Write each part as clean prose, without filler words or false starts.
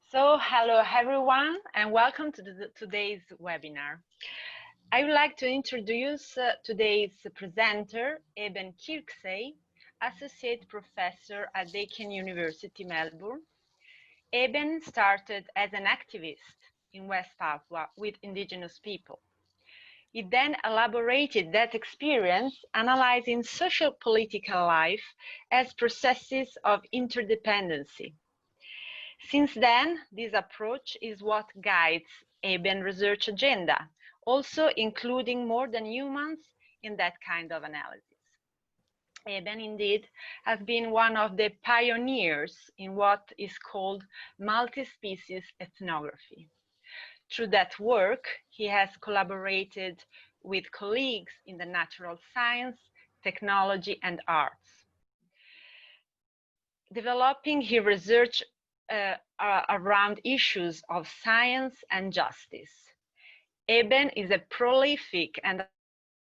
Hello everyone, and welcome to today's webinar. I would like to introduce today's presenter, Eben Kirksey, Associate Professor at Deakin University, Melbourne. Eben started as an activist in West Papua with indigenous people. He then elaborated that experience, analyzing social political life as processes of interdependency. Since then, this approach is what guides Eben's research agenda, also including more than humans in that kind of analysis. Eben, indeed, has been one of the pioneers in what is called multi-species ethnography. Through that work, he has collaborated with colleagues in the natural science, technology, and arts, developing his research around issues of science and justice. Eben is a prolific and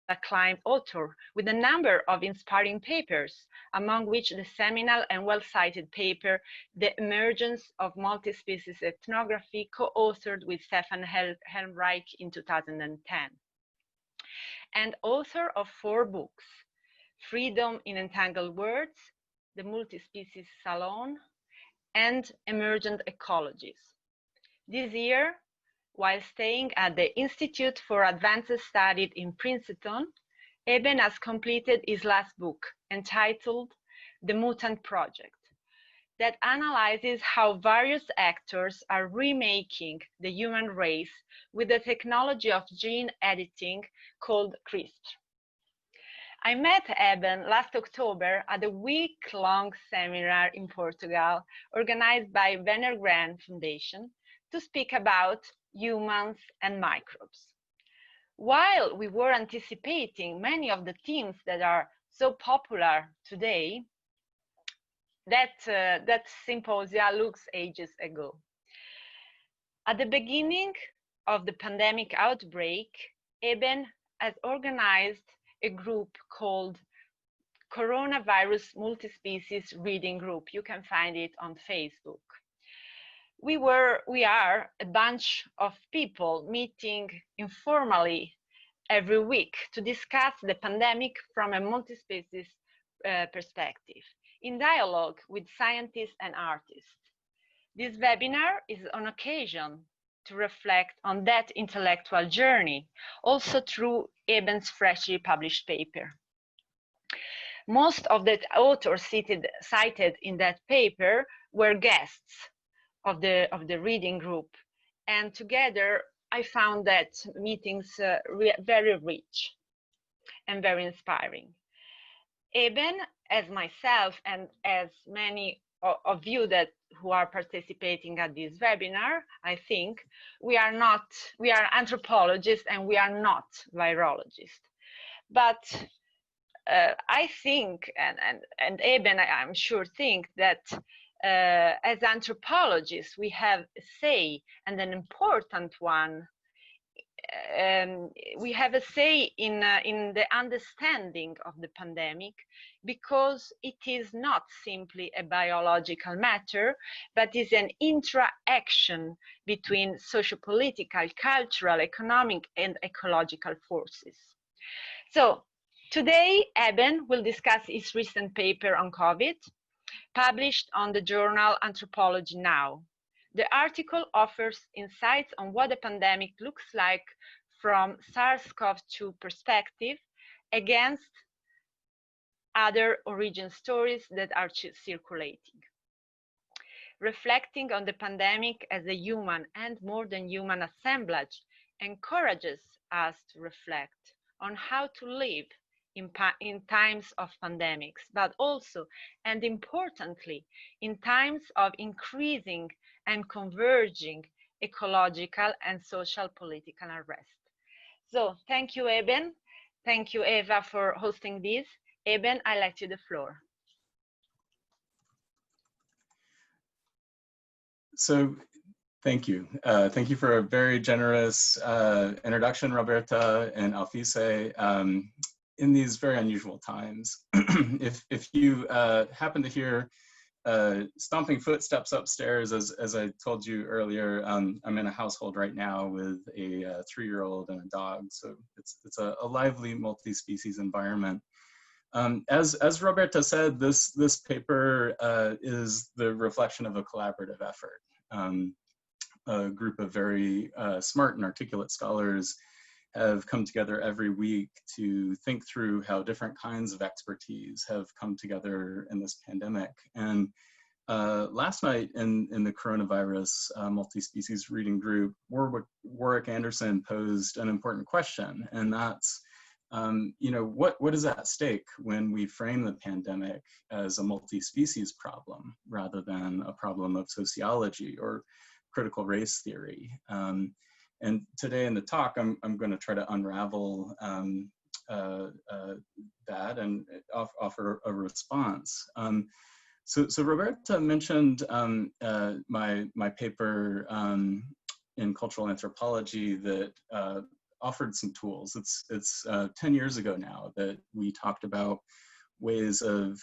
acclaimed author with a number of inspiring papers, among which the seminal and well-cited paper, The Emergence of Multispecies Ethnography, co-authored with Stefan Helmreich in 2010. And author of 4 books, Freedom in Entangled Words, The Multispecies Salon, and Emergent Ecologies. This year, while staying at the Institute for Advanced Studies in Princeton, Eben has completed his last book, entitled The Mutant Project, that analyzes how various actors are remaking the human race with the technology of gene editing called CRISPR. I met Eben last October at a week-long seminar in Portugal organized by Werner Gran Foundation to speak about humans and microbes. While we were anticipating many of the themes that are so popular today, that symposia looks ages ago. At the beginning of the pandemic outbreak, Eben has organized a group called Coronavirus Multispecies Reading Group. You can find it on Facebook. We are a bunch of people meeting informally every week to discuss the pandemic from a multispecies perspective, in dialogue with scientists and artists. This webinar is an occasion to reflect on that intellectual journey, also through Eben's freshly published paper. Most of the authors cited in that paper were guests of the reading group, and together I found that meetings very rich and very inspiring. Eben, as myself and as many of you who are participating at this webinar, I think we are anthropologists and we are not virologists. But I think, and Eben, I'm sure, think that as anthropologists, we have a say, and an important one. We have a say in the understanding of the pandemic, because it is not simply a biological matter, but is an interaction between socio-political, cultural, economic, and ecological forces. So today, Eben will discuss his recent paper on COVID, published on the journal Anthropology Now. The article offers insights on what the pandemic looks like from SARS-CoV-2 perspective against other origin stories that are circulating. Reflecting on the pandemic as a human and more than human assemblage encourages us to reflect on how to live in times of pandemics, but also, and importantly, in times of increasing and converging ecological and social political unrest. So thank you, Eben. Thank you, Evaa, for hosting this. Eben, I let you the floor. So thank you. Thank you for a very generous introduction, Roberta and Alfise. In these very unusual times, if you happen to hear stomping footsteps upstairs. As I told you earlier, I'm in a household right now with a 3-year-old and a dog, so it's a lively multi-species environment. As Roberta said, this paper is the reflection of a collaborative effort. A group of very smart and articulate scholars have come together every week to think through how different kinds of expertise have come together in this pandemic. And last night in the coronavirus multi-species reading group, Warwick Anderson posed an important question, and that's, what is at stake when we frame the pandemic as a multi-species problem rather than a problem of sociology or critical race theory? And today in the talk, I'm going to try to unravel that and offer a response. So Roberta mentioned my paper in cultural anthropology that offered some tools. It's 10 years ago now that we talked about ways of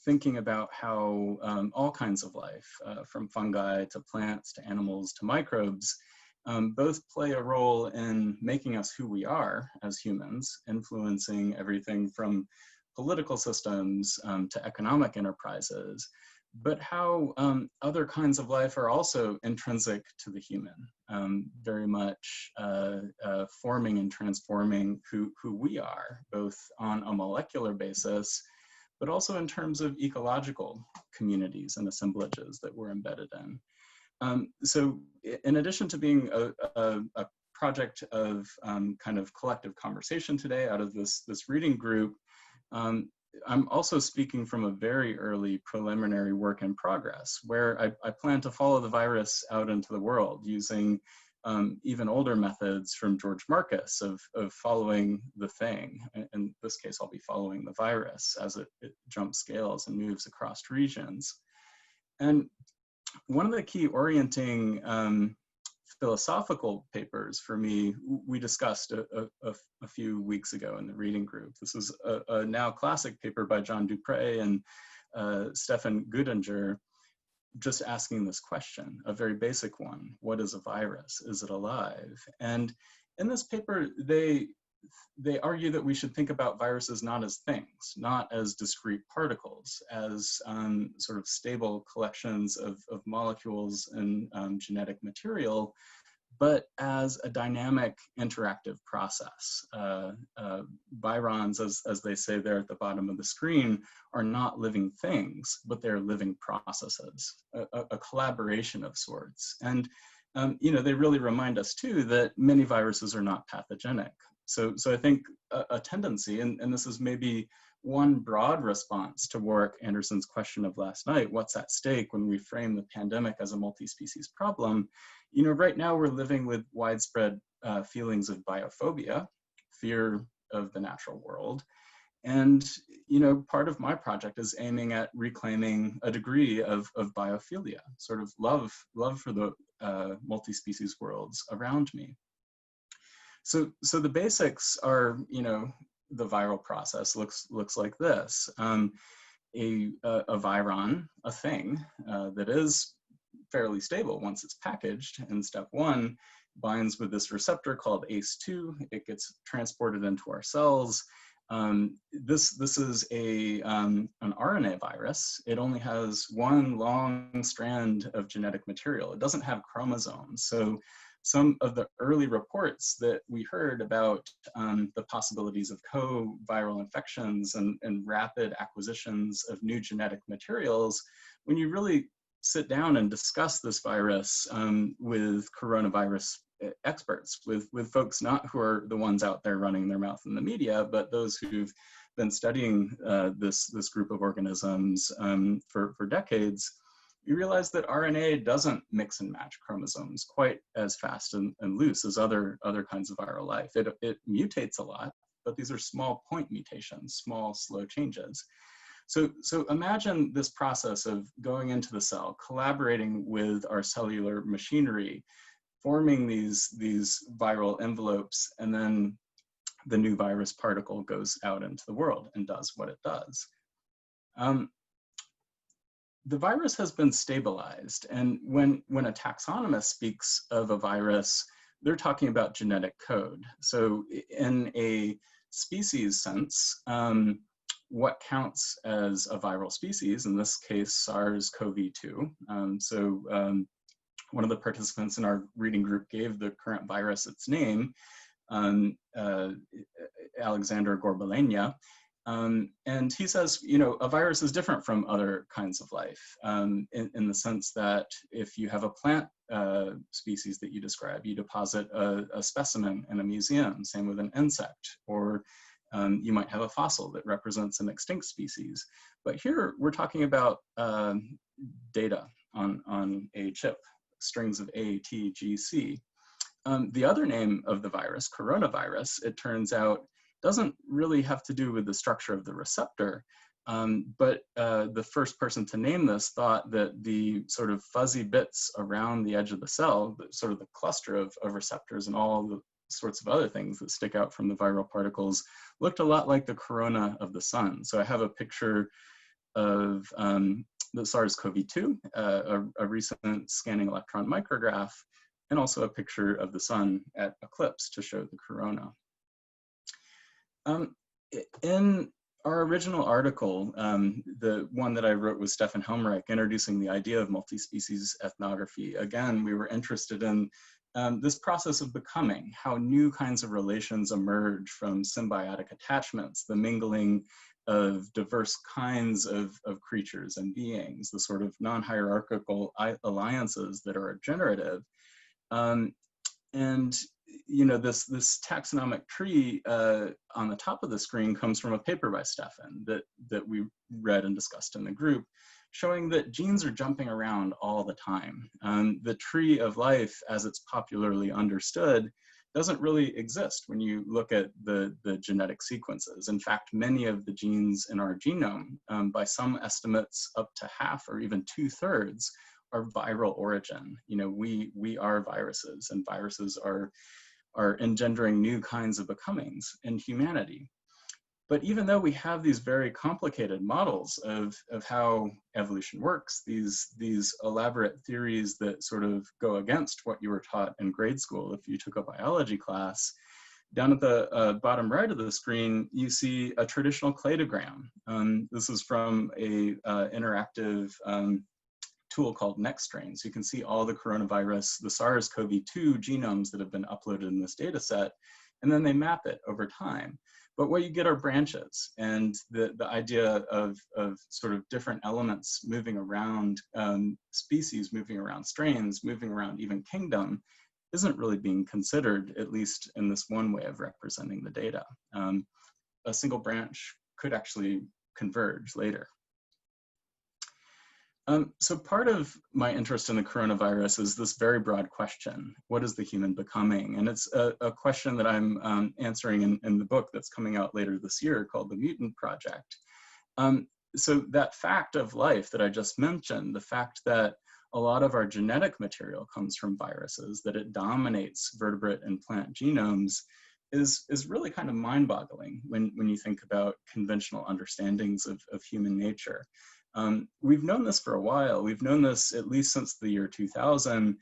thinking about how all kinds of life, from fungi to plants to animals to microbes, both play a role in making us who we are as humans, influencing everything from political systems to economic enterprises, but how other kinds of life are also intrinsic to the human, very much forming and transforming who we are, both on a molecular basis, but also in terms of ecological communities and assemblages that we're embedded in. So in addition to being a project of kind of collective conversation today out of this reading group, I'm also speaking from a very early preliminary work in progress, where I plan to follow the virus out into the world using even older methods from George Marcus of following the thing. In this case, I'll be following the virus as it jumps scales and moves across regions. And one of the key orienting philosophical papers for me, we discussed a few weeks ago in the reading group. This is a now classic paper by John Dupre and Stefan Gudinger, just asking this question, a very basic one: what is a virus? Is it alive? And in this paper, they argue that we should think about viruses not as things, not as discrete particles, as sort of stable collections of molecules and genetic material, but as a dynamic interactive process. Virons, as they say there at the bottom of the screen, are not living things, but they're living processes, a collaboration of sorts. And they really remind us too that many viruses are not pathogenic. So I think a tendency, and this is maybe one broad response to Warwick Anderson's question of last night, what's at stake when we frame the pandemic as a multi-species problem? Right now we're living with widespread feelings of biophobia, fear of the natural world. And, part of my project is aiming at reclaiming a degree of biophilia, sort of love for the multi-species worlds around me. So the basics are, the viral process looks like this. A viron, a thing that is fairly stable once it's packaged in step 1, binds with this receptor called ACE2. It gets transported into our cells. This is an RNA virus. It only has one long strand of genetic material. It doesn't have chromosomes. So some of the early reports that we heard about the possibilities of co-viral infections and rapid acquisitions of new genetic materials, when you really sit down and discuss this virus with coronavirus experts, with folks not who are the ones out there running their mouth in the media, but those who've been studying this group of organisms for decades, you realize that RNA doesn't mix and match chromosomes quite as fast and loose as other kinds of viral life. It mutates a lot, but these are small point mutations, small, slow changes. So imagine this process of going into the cell, collaborating with our cellular machinery, forming these viral envelopes, and then the new virus particle goes out into the world and does what it does. the virus has been stabilized. And when a taxonomist speaks of a virus, they're talking about genetic code. So in a species sense, what counts as a viral species, in this case, SARS-CoV-2. One of the participants in our reading group gave the current virus its name, Alexander Gorbalenia. And he says, a virus is different from other kinds of life in the sense that if you have a plant species that you describe, you deposit a specimen in a museum, same with an insect, or you might have a fossil that represents an extinct species. But here we're talking about data on a chip, strings of A, T, G, C. The other name of the virus, coronavirus, it turns out, doesn't really have to do with the structure of the receptor, but the first person to name this thought that the sort of fuzzy bits around the edge of the cell, sort of the cluster of receptors and all the sorts of other things that stick out from the viral particles, looked a lot like the corona of the sun. So I have a picture of the SARS-CoV-2, a recent scanning electron micrograph, and also a picture of the sun at eclipse to show the corona. In our original article, the one that I wrote with Stefan Helmreich, introducing the idea of multi-species ethnography, again, we were interested in this process of becoming, how new kinds of relations emerge from symbiotic attachments, the mingling of diverse kinds of creatures and beings, the sort of non-hierarchical alliances that are generative. And this taxonomic tree on the top of the screen comes from a paper by Stefan that we read and discussed in the group, showing that genes are jumping around all the time. The tree of life, as it's popularly understood, doesn't really exist when you look at the genetic sequences. In fact, many of the genes in our genome, by some estimates up to half or even 2/3, are viral origin. We are viruses, and viruses are engendering new kinds of becomings in humanity. But even though we have these very complicated models of how evolution works, these elaborate theories that sort of go against what you were taught in grade school if you took a biology class, down at the bottom right of the screen, you see a traditional cladogram. This is from a interactive tool called NextStrain. So you can see all the coronavirus, the SARS-CoV-2 genomes that have been uploaded in this data set, and then they map it over time. But what you get are branches, and the idea of sort of different elements moving around, species moving around strains, moving around even kingdom, isn't really being considered, at least in this one way of representing the data. A single branch could actually converge later. So part of my interest in the coronavirus is this very broad question: what is the human becoming? And it's a question that I'm answering in the book that's coming out later this year called The Mutant Project. So that fact of life that I just mentioned, the fact that a lot of our genetic material comes from viruses, that it dominates vertebrate and plant genomes, is really kind of mind-boggling when you think about conventional understandings of human nature. We've known this for a while. We've known this at least since the year 2000,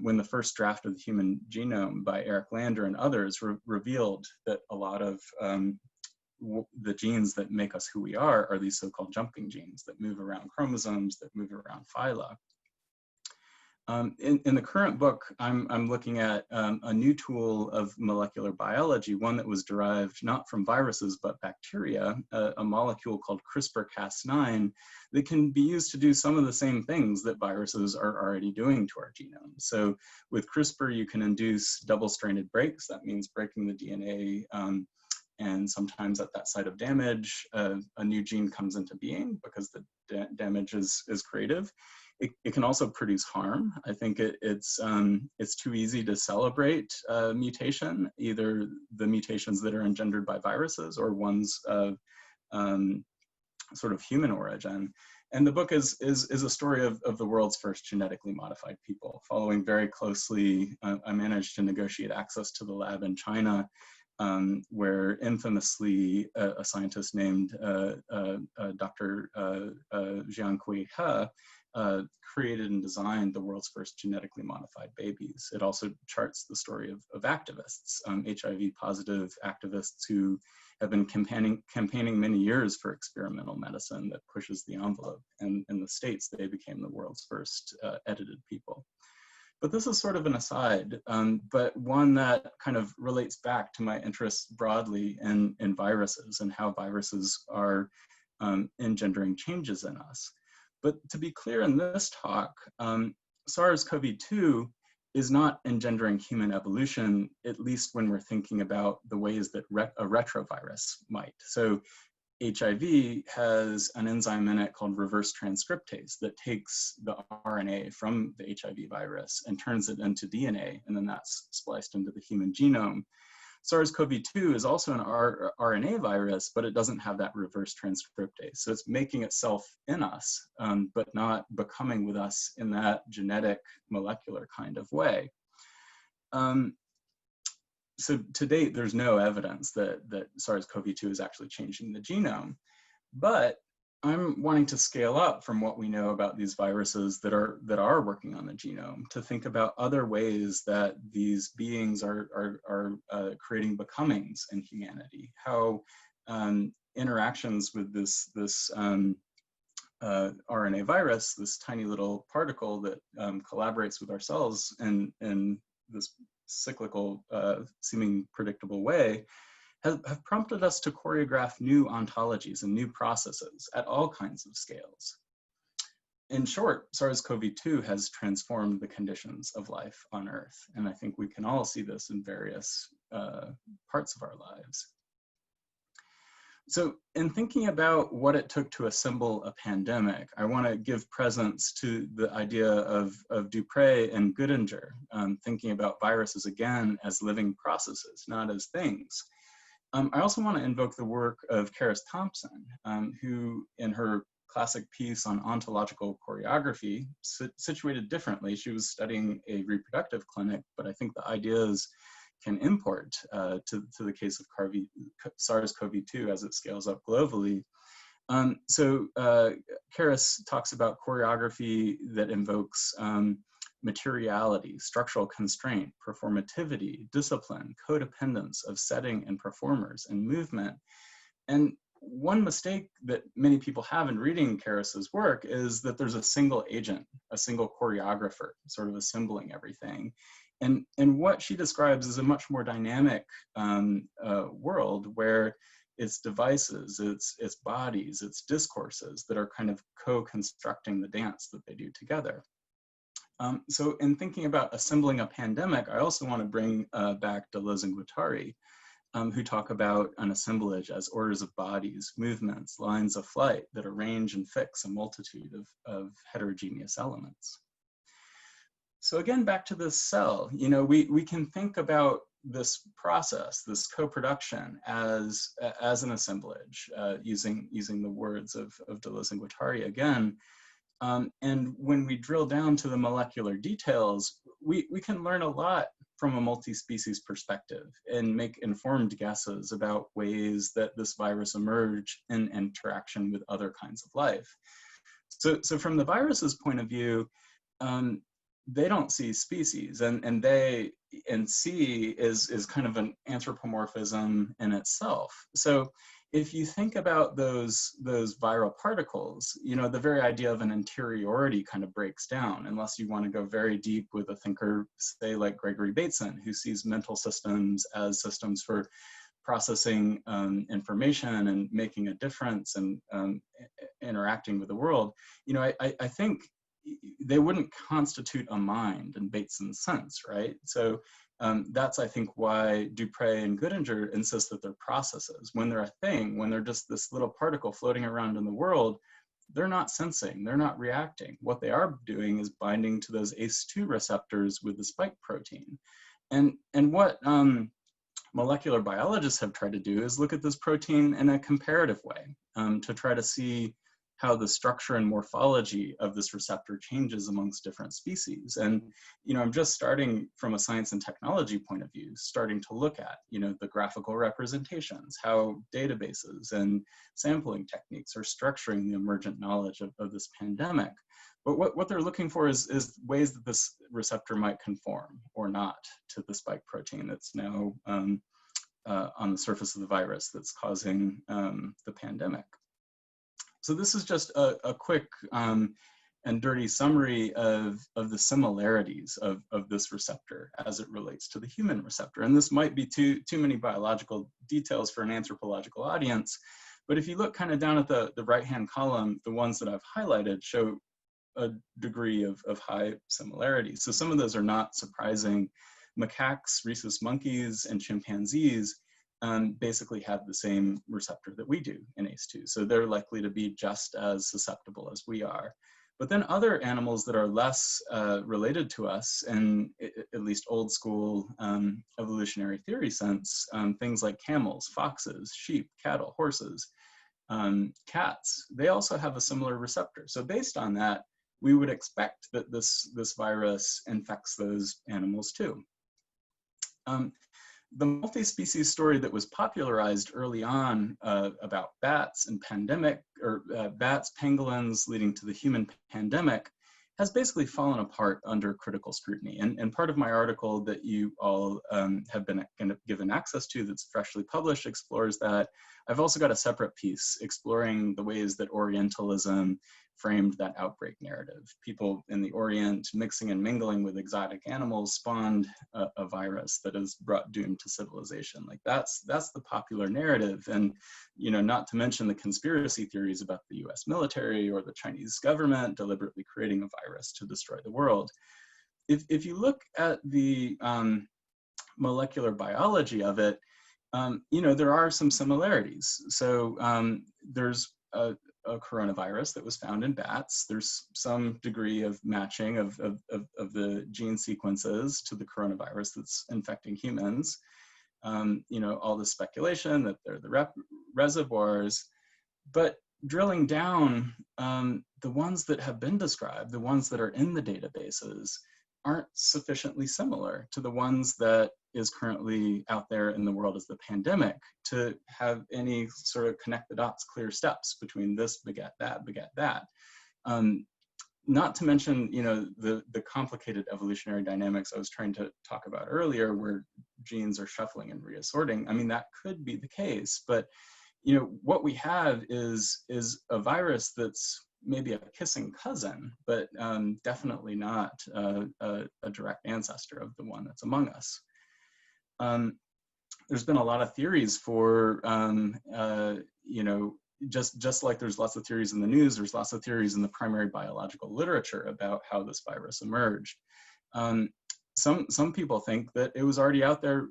when the first draft of the human genome by Eric Lander and others revealed that a lot of the genes that make us who we are these so-called jumping genes that move around chromosomes, that move around phyla. In the current book, I'm looking at a new tool of molecular biology, one that was derived not from viruses, but bacteria, a molecule called CRISPR-Cas9 that can be used to do some of the same things that viruses are already doing to our genome. So with CRISPR, you can induce double-stranded breaks. That means breaking the DNA, and sometimes at that site of damage, a new gene comes into being because the damage is creative. It can also produce harm. I think it's too easy to celebrate mutation, either the mutations that are engendered by viruses or ones of sort of human origin. And the book is a story of the world's first genetically modified people, following very closely. I managed to negotiate access to the lab in China where infamously a scientist named Dr. Jiankui He created and designed the world's first genetically modified babies. It also charts the story of activists, HIV positive activists who have been campaigning many years for experimental medicine that pushes the envelope. And in the States, they became the world's first edited people. But this is sort of an aside, but one that kind of relates back to my interest broadly in viruses and how viruses are engendering changes in us. But to be clear in this talk, SARS-CoV-2 is not engendering human evolution, at least when we're thinking about the ways that a retrovirus might. So HIV has an enzyme in it called reverse transcriptase that takes the RNA from the HIV virus and turns it into DNA, and then that's spliced into the human genome. SARS-CoV-2 is also an RNA virus, but it doesn't have that reverse transcriptase. So it's making itself in us, but not becoming with us in that genetic molecular kind of way. So to date, there's no evidence that SARS-CoV-2 is actually changing the genome, but I'm wanting to scale up from what we know about these viruses that are working on the genome to think about other ways that these beings are creating becomings in humanity. How interactions with this RNA virus, this tiny little particle that collaborates with our cells in this cyclical, seeming predictable way, have prompted us to choreograph new ontologies and new processes at all kinds of scales. In short, SARS-CoV-2 has transformed the conditions of life on Earth, and I think we can all see this in various parts of our lives. So in thinking about what it took to assemble a pandemic, I want to give presence to the idea of Dupré and Goodinger, thinking about viruses again as living processes, not as things. I also want to invoke the work of Karis Thompson, who in her classic piece on ontological choreography, situated differently, she was studying a reproductive clinic, but I think the ideas can import to the case of SARS-CoV-2 as it scales up globally. So Karis talks about choreography that invokes materiality, structural constraint, performativity, discipline, codependence of setting and performers, and movement. And one mistake that many people have in reading Karis's work is that there's a single agent, a single choreographer, sort of assembling everything. And what she describes is a much more dynamic world where it's devices, it's bodies, it's discourses that are kind of co-constructing the dance that they do together. So in thinking about assembling a pandemic, I also want to bring back Deleuze and Guattari, who talk about an assemblage as orders of bodies, movements, lines of flight that arrange and fix a multitude of heterogeneous elements. So again, back to this cell, you know, we can think about this process, this co-production as an assemblage, using the words of Deleuze and Guattari again. And when we drill down to the molecular details, we can learn a lot from a multi-species perspective and make informed guesses about ways that this virus emerged in interaction with other kinds of life. So from the virus's point of view, they don't see species, and C is kind of an anthropomorphism in itself. So if you think about those viral particles, you know, the very idea of an interiority kind of breaks down, unless you want to go very deep with a thinker, say like Gregory Bateson, who sees mental systems as systems for processing information and making a difference and interacting with the world. You know, I think they wouldn't constitute a mind in Bateson's sense, right? So that's, I think, why Dupré and Goodinger insist that they're processes. When they're a thing, when they're just this little particle floating around in the world, they're not sensing, they're not reacting. What they are doing is binding to those ACE2 receptors with the spike protein. And what molecular biologists have tried to do is look at this protein in a comparative way to try to see how the structure and morphology of this receptor changes amongst different species. And, I'm just starting from a science and technology point of view, starting to look at, the graphical representations, how databases and sampling techniques are structuring the emergent knowledge of this pandemic. But what they're looking for is ways that this receptor might conform or not to the spike protein that's now on the surface of the virus that's causing the pandemic. So this is just a quick and dirty summary of the similarities of this receptor as it relates to the human receptor. And this might be too many biological details for an anthropological audience, but if you look kind of down at the right-hand column, the ones that I've highlighted show a degree of high similarity. So some of those are not surprising. Macaques, rhesus monkeys, and chimpanzees basically have the same receptor that we do in ACE2. So they're likely to be just as susceptible as we are. But then other animals that are less related to us, in at least old school evolutionary theory sense, things like camels, foxes, sheep, cattle, horses, cats, they also have a similar receptor. So based on that, we would expect that this virus infects those animals too. The multi-species story that was popularized early on about bats and pandemic, or bats, pangolins leading to the human pandemic, has basically fallen apart under critical scrutiny. And part of my article that you all have been given access to that's freshly published explores that. I've also got a separate piece exploring the ways that Orientalism framed that outbreak narrative. People in the Orient mixing and mingling with exotic animals spawned a virus that has brought doom to civilization. Like that's the popular narrative. And, not to mention the conspiracy theories about the US military or the Chinese government deliberately creating a virus to destroy the world. If you look at the molecular biology of it, there are some similarities. So there's a coronavirus that was found in bats. There's some degree of matching of the gene sequences to the coronavirus that's infecting humans. All the speculation that they're the reservoirs, but drilling down, the ones that have been described, the ones that are in the databases, aren't sufficiently similar to the ones that is currently out there in the world as the pandemic to have any sort of connect the dots, clear steps between this beget that, beget that. Not to mention, the complicated evolutionary dynamics I was trying to talk about earlier, where genes are shuffling and reassorting. I mean, that could be the case, but what we have is a virus that's maybe a kissing cousin, but definitely not a direct ancestor of the one that's among us. There's been a lot of theories for, just like there's lots of theories in the news, there's lots of theories in the primary biological literature about how this virus emerged. Some people think that it was already out there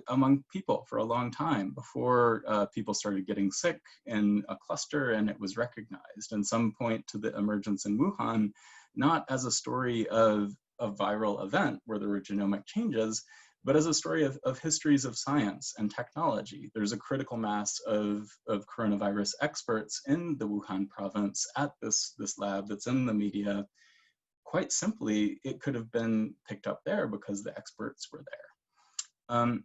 among people for a long time before people started getting sick in a cluster and it was recognized. And some point to the emergence in Wuhan, not as a story of a viral event where there were genomic changes, but as a story of histories of science and technology. There's a critical mass of coronavirus experts in the Wuhan province at this lab that's in the media. Quite simply, it could have been picked up there because the experts were there.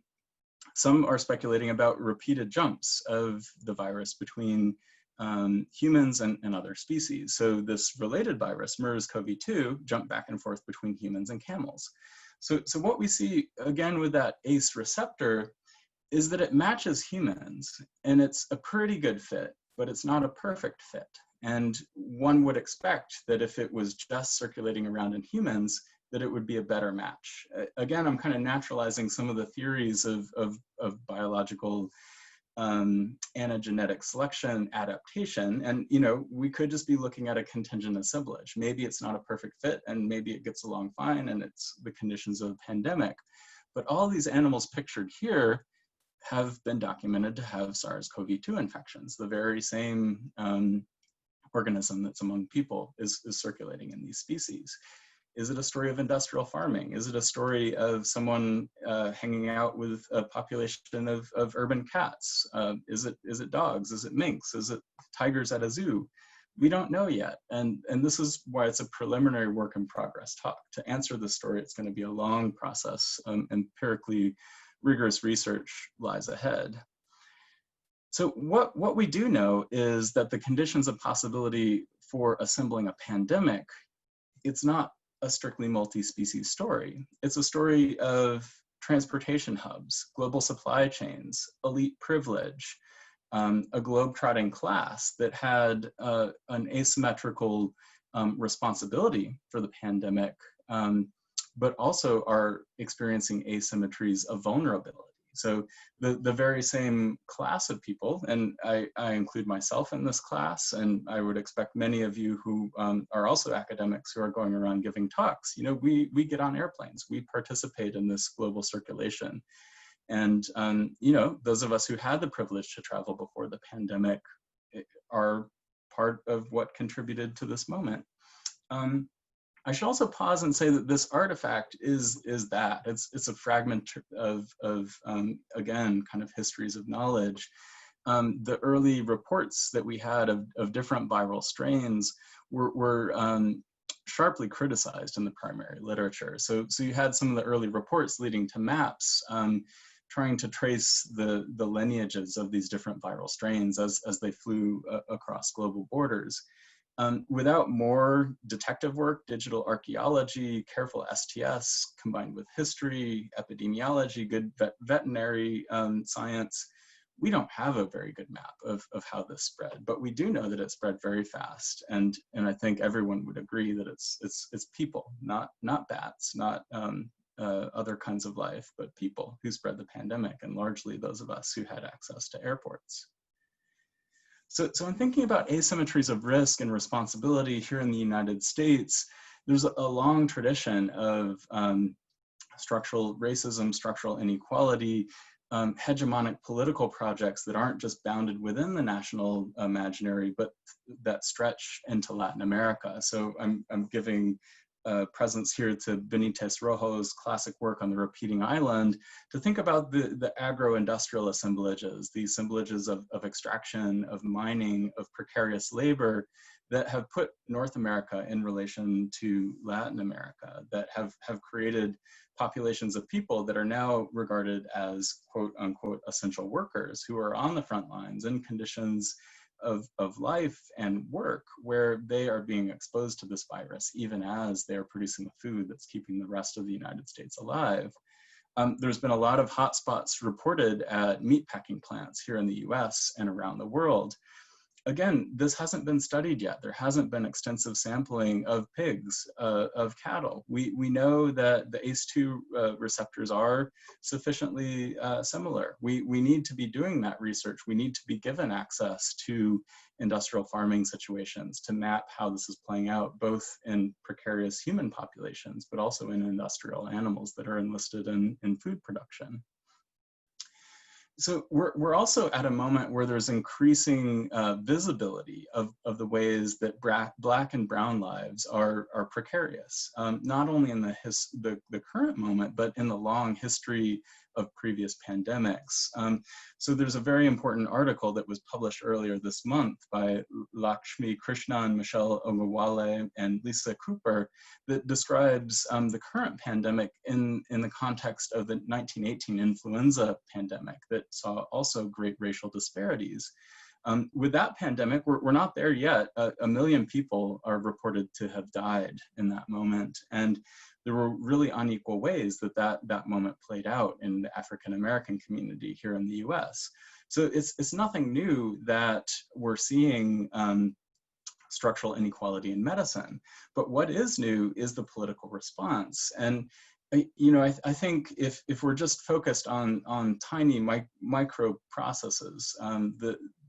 Some are speculating about repeated jumps of the virus between humans and other species. So this related virus, MERS-CoV-2, jumped back and forth between humans and camels. So what we see, again, with that ACE receptor is that it matches humans, and it's a pretty good fit, but it's not a perfect fit. And one would expect that if it was just circulating around in humans, that it would be a better match. Again, I'm kind of naturalizing some of the theories of biological anagenetic selection adaptation. And, we could just be looking at a contingent assemblage. Maybe it's not a perfect fit and maybe it gets along fine and it's the conditions of a pandemic. But all these animals pictured here have been documented to have SARS-CoV-2 infections. The very same organism that's among people is circulating in these species. Is it a story of industrial farming? Is it a story of someone hanging out with a population of urban cats? Is it dogs? Is it minks? Is it tigers at a zoo? We don't know yet. And this is why it's a preliminary work in progress talk. To answer this story, it's going to be a long process. Empirically rigorous research lies ahead. So what we do know is that the conditions of possibility for assembling a pandemic, it's not a strictly multi-species story. It's a story of transportation hubs, global supply chains, elite privilege, a globe-trotting class that had an asymmetrical responsibility for the pandemic, but also are experiencing asymmetries of vulnerability. So the very same class of people, and I include myself in this class, and I would expect many of you who are also academics who are going around giving talks, we get on airplanes, we participate in this global circulation. And, those of us who had the privilege to travel before the pandemic are part of what contributed to this moment. I should also pause and say that this artifact is that. It's a fragment of again, kind of histories of knowledge. The early reports that we had of different viral strains were sharply criticized in the primary literature. So you had some of the early reports leading to maps trying to trace the lineages of these different viral strains as they flew across global borders. Without more detective work, digital archaeology, careful STS combined with history, epidemiology, good veterinary science, we don't have a very good map of how this spread, but we do know that it spread very fast. And I think everyone would agree that it's people, not bats, not other kinds of life, but people who spread the pandemic, and largely those of us who had access to airports. So in thinking about asymmetries of risk and responsibility here in the United States, there's a long tradition of structural racism, structural inequality, hegemonic political projects that aren't just bounded within the national imaginary, but that stretch into Latin America. So I'm giving presence here to Benitez Rojo's classic work on the repeating island to think about the agro-industrial assemblages, the assemblages of extraction, of mining, of precarious labor that have put North America in relation to Latin America, that have created populations of people that are now regarded as quote unquote essential workers who are on the front lines in conditions of life and work where they are being exposed to this virus, even as they're producing the food that's keeping the rest of the United States alive. There's been a lot of hotspots reported at meatpacking plants here in the US and around the world. Again, this hasn't been studied yet. There hasn't been extensive sampling of pigs, of cattle. We know that the ACE2 receptors are sufficiently similar. We need to be doing that research. We need to be given access to industrial farming situations to map how this is playing out, both in precarious human populations, but also in industrial animals that are enlisted in food production. So we're also at a moment where there's increasing visibility of the ways that Black and Brown lives are precarious, not only in the current moment, but in the long history of previous pandemics. So there's a very important article that was published earlier this month by Lakshmi Krishnan, Michelle Ogwale, and Lisa Cooper that describes the current pandemic in the context of the 1918 influenza pandemic that saw also great racial disparities. With that pandemic, we're not there yet. 1 million people are reported to have died in that moment. And there were really unequal ways that moment played out in the African-American community here in the US. So it's nothing new that we're seeing structural inequality in medicine. But what is new is the political response. And I think if we're just focused on tiny micro processes,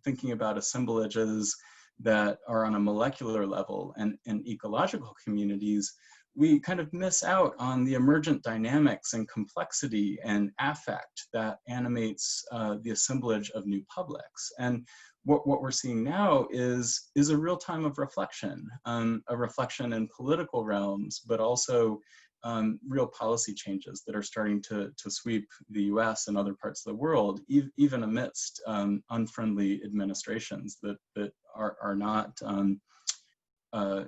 thinking about assemblages that are on a molecular level and ecological communities, we kind of miss out on the emergent dynamics and complexity and affect that animates the assemblage of new publics. And what we're seeing now is a real time of reflection, a reflection in political realms, but also real policy changes that are starting to sweep the US and other parts of the world, even amidst unfriendly administrations that are not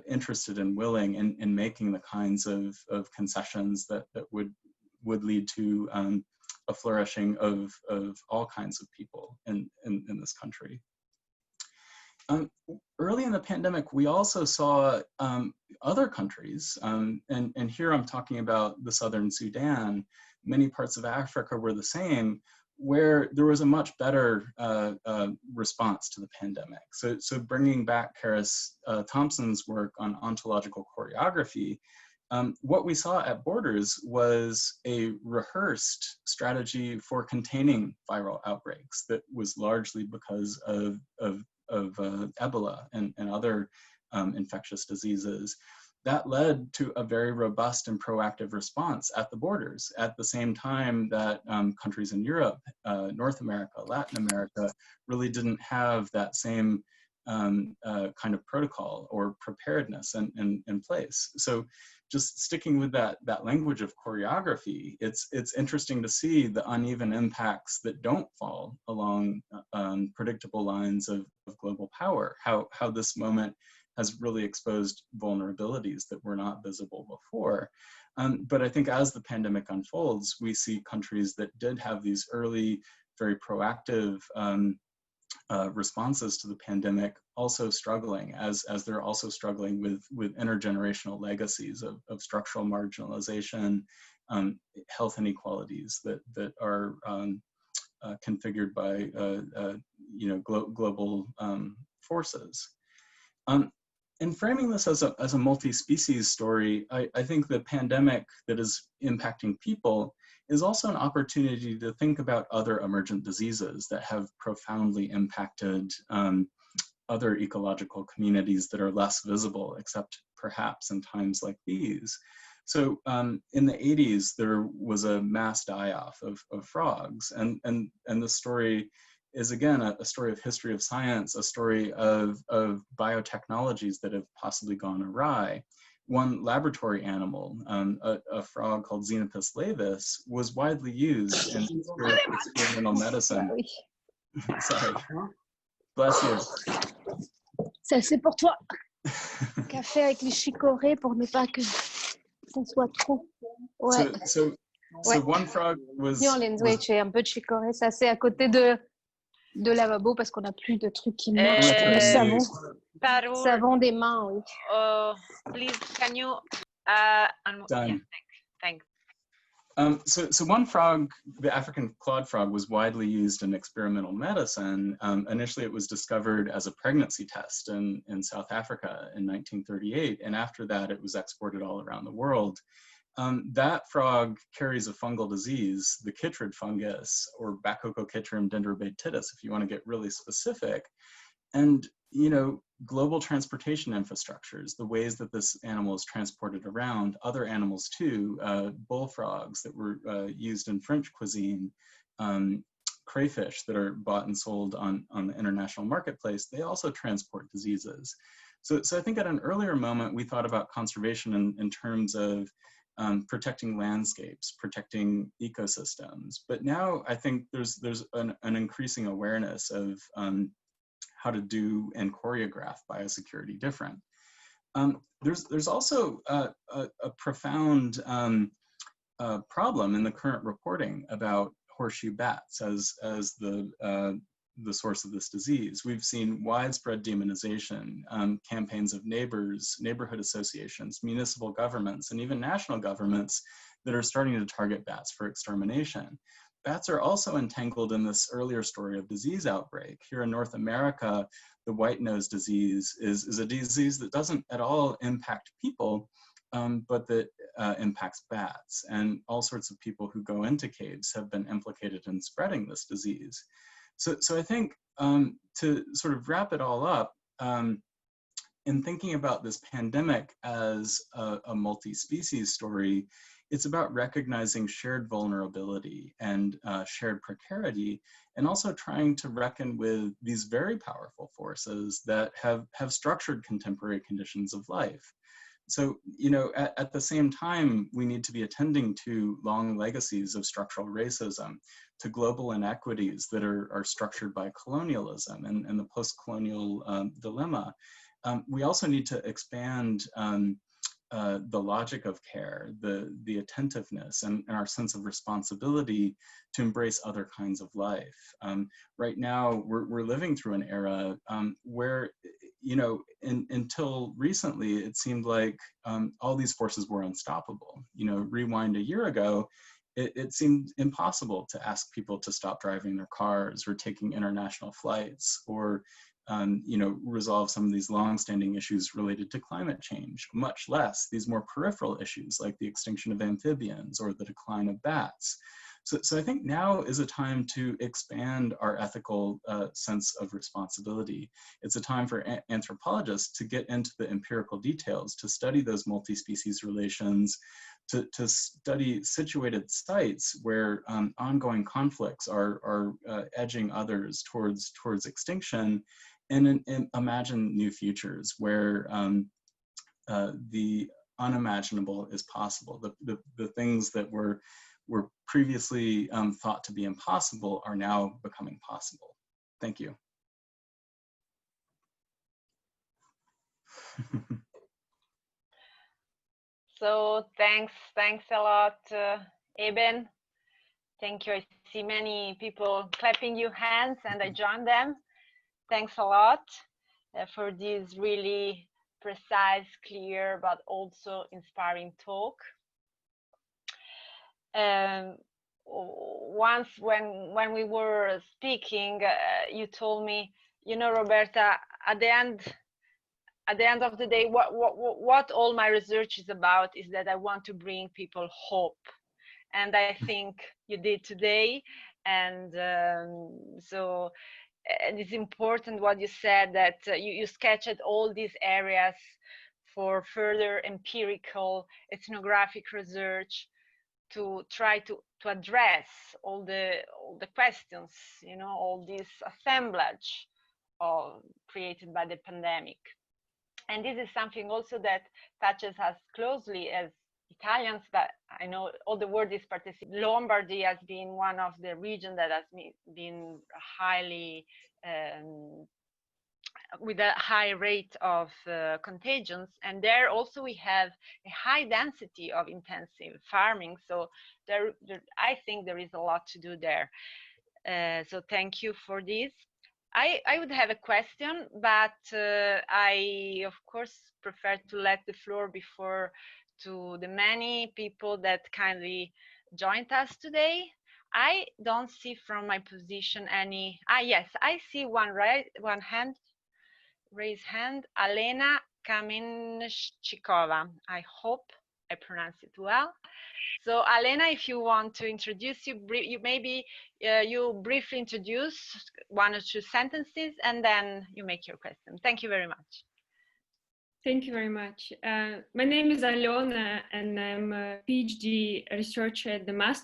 interested and willing in making the kinds of concessions that would lead to a flourishing of all kinds of people in this country. Early in the pandemic, we also saw other countries, and here I'm talking about the southern Sudan. Many parts of Africa were the same, where there was a much better response to the pandemic. So bringing back Karis Thompson's work on ontological choreography, what we saw at Borders was a rehearsed strategy for containing viral outbreaks that was largely because of Ebola and other infectious diseases. That led to a very robust and proactive response at the borders, at the same time that countries in Europe, North America, Latin America really didn't have that same kind of protocol or preparedness in place. So just sticking with that language of choreography, it's interesting to see the uneven impacts that don't fall along predictable lines of global power, how this moment has really exposed vulnerabilities that were not visible before. But I think as the pandemic unfolds, we see countries that did have these early, very proactive responses to the pandemic also struggling, as they're also struggling with intergenerational legacies of structural marginalization, health inequalities that are configured by global forces. In framing this as a multi-species story, I think the pandemic that is impacting people is also an opportunity to think about other emergent diseases that have profoundly impacted other ecological communities that are less visible, except perhaps in times like these. So in the 80s, there was a mass die-off of frogs, and the story is again a story of history of science, a story of biotechnologies that have possibly gone awry. One laboratory animal, a frog called Xenopus laevis, was widely used in experimental medicine. Sorry. Bless you. Ça, c'est pour toi. Café avec les chicorées pour ne pas que ça soit trop. Ouais. So one frog was. J'ai un peu de chicorée. Ça, c'est à côté de lavabo parce qu'on n'a plus de trucs qui marchent pour le savon. Savon des mains, oui. Please, can you? Done. Yeah, thanks. So one frog, the African clawed frog, was widely used in experimental medicine. Initially, it was discovered as a pregnancy test in South Africa in 1938, and after that, it was exported all around the world. That frog carries a fungal disease, the chytrid fungus, or Bacochytrum dendrobatitis, if you want to get really specific. And, global transportation infrastructures, the ways that this animal is transported around, other animals too, bullfrogs that were used in French cuisine, crayfish that are bought and sold on the international marketplace, they also transport diseases. So I think at an earlier moment, we thought about conservation in terms of protecting landscapes, protecting ecosystems. But now I think there's an increasing awareness of how to do and choreograph biosecurity different. There's also a profound problem in the current reporting about horseshoe bats as the source of this disease. We've seen widespread demonization, campaigns of neighbors, neighborhood associations, municipal governments, and even national governments that are starting to target bats for extermination. Bats are also entangled in this earlier story of disease outbreak. Here in North America, the white nose disease is a disease that doesn't at all impact people, but that impacts bats. And all sorts of people who go into caves have been implicated in spreading this disease. So I think to sort of wrap it all up, in thinking about this pandemic as a multi-species story, it's about recognizing shared vulnerability and shared precarity, and also trying to reckon with these very powerful forces that have structured contemporary conditions of life. So, at the same time, we need to be attending to long legacies of structural racism, to global inequities that are structured by colonialism and the post-colonial dilemma. we also need to expand the logic of care, the attentiveness, and our sense of responsibility to embrace other kinds of life. Right now, we're living through an era where, you know, until recently, it seemed like all these forces were unstoppable. You know, rewind a year ago, it seemed impossible to ask people to stop driving their cars or taking international flights, or you know, resolve some of these long-standing issues related to climate change, much less these more peripheral issues like the extinction of amphibians or the decline of bats. So I think now is a time to expand our ethical sense of responsibility. It's a time for anthropologists to get into the empirical details, to study those multi-species relations, to study situated sites where ongoing conflicts are edging others towards extinction, and imagine new futures where the unimaginable is possible. The things that were previously thought to be impossible are now becoming possible. Thank you. So thanks a lot, Eben. Thank you. I see many people clapping your hands, and I join them. Thanks a lot for this really precise, clear, but also inspiring talk. Once when we were speaking, you told me, you know, Roberta, at the end of the day, what all my research is about is that I want to bring people hope. And I think you did today. And so it's important what you said, that you sketched all these areas for further empirical ethnographic research to try to address all the questions, you know, all this assemblage created by the pandemic. And this is something also that touches us closely as Italians, but I know all the world is participating. Lombardy has been one of the regions that has been highly with a high rate of contagions, and there also we have a high density of intensive farming. So there I think there is a lot to do there. So thank you for this. I would have a question, but I of course prefer to let the floor before to the many people that kindly joined us today. I don't see from my position any. Yes, I see one hand, raise hand. Alena Kamenshchikova. I hope I pronounce it well. So Alena, if you want to introduce you maybe you briefly introduce 1 or 2 sentences, and then you make your question. Thank you very much. Thank you very much. My name is Alena, and I'm a PhD researcher at the Master